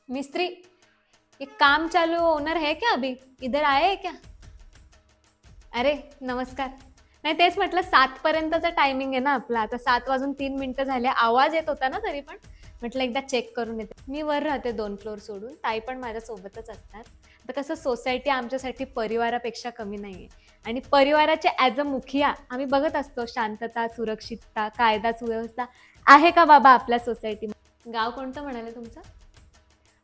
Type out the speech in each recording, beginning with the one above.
मिस्त्री, ये काम चालू, ओनर है क्या अभी, इधर आए है क्या? अरे नमस्कार. नाही तेच म्हटलं 7 पर्यंतचा टायमिंग आहे ना आपला. आता 7 वाजून 3 मिनिटं झाले. आवाज येत होता ना तरी पण. म्हटलं एकदा चेक करून येते. मी वर राहते 2 फ्लोर सोडून. ताई पण माझ्या सोबतच असतात. आता कसं सोसायटी आमच्यासाठी परिवारापेक्षा कमी नाहीये आणि परिवाराचे ॲज अ मुखिया आम्ही बघत असतो शांतता, सुरक्षितता, कायदा सुव्यवस्था आहे का बाबा आपल्या सोसायटीमध्ये. गाव कोणतं म्हणाले तुमचं?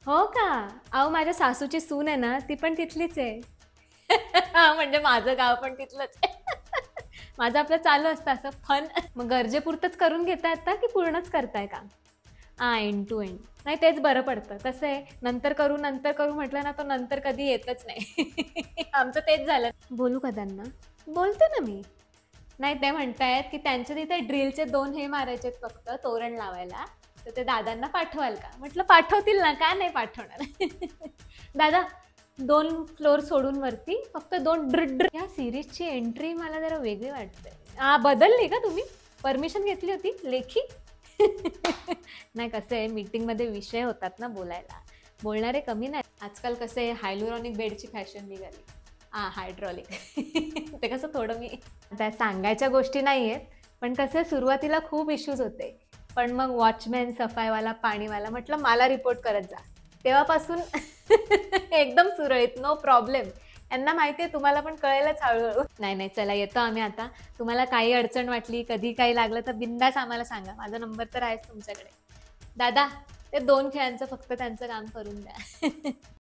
हो का? अहो माझ्या सासूची सून आहे ना, ती पण तिथलीच आहे. हां, म्हणजे माझं गाव पण तिथलंच आहे. माझं आपलं चालू असतं असं फन. मग गरजेपुरतंच करून घेता येतं की पूर्णच करताय काम? हां, एंड टू एंड. नाही तेच बरं पडतं. कसं आहे, नंतर करू म्हटलं ना, तो नंतर कधी येतच नाही. आमचं तेच झालं. बोलू का त्यांना? बोलते ना मी. नाही ते म्हणतायत, की त्यांच्या तिथे ड्रिलचे 2 हे मारायचे आहेत फक्त तोरण लावायला. तर ते दादांना पाठवाल का? म्हटलं पाठवतील ना, का नाही पाठवणार? दादा 2 फ्लोर सोडून वरती फक्त 2 ड्रिड या सीरीजची एंट्री मला जरा वेगळी वाटते. बदलली का तुम्ही? परमिशन घेतली होती लेखी? नाही कसं आहे मीटिंगमध्ये विषय होतात ना बोलायला. बोलणारे कमी नाही. आजकाल कसं आहे हायलुरॉनिक बेडची फॅशन निघाली. हायड्रॉलिक. ते कसं थोडं मी त्या सांगायच्या गोष्टी नाही आहेत. पण कसं सुरुवातीला खूप इश्यूज होते. पण मग वॉचमॅन, सफाईवाला, पाणीवाला म्हटलं मला रिपोर्ट करत जा. तेव्हापासून एकदम सुरळीत, नो प्रॉब्लेम. यांना माहिती आहे तुम्हाला पण कळेलच हळू-हळू. नाही, नाही चला येतो आम्ही आता. तुम्हाला काही अडचण वाटली, कधी काही लागलं तर बिनधास्त आम्हाला सांगा. माझा नंबर तर आहेच तुमच्याकडे. दादा, ते 2 खेळांचं फक्त त्यांचं काम करून द्या.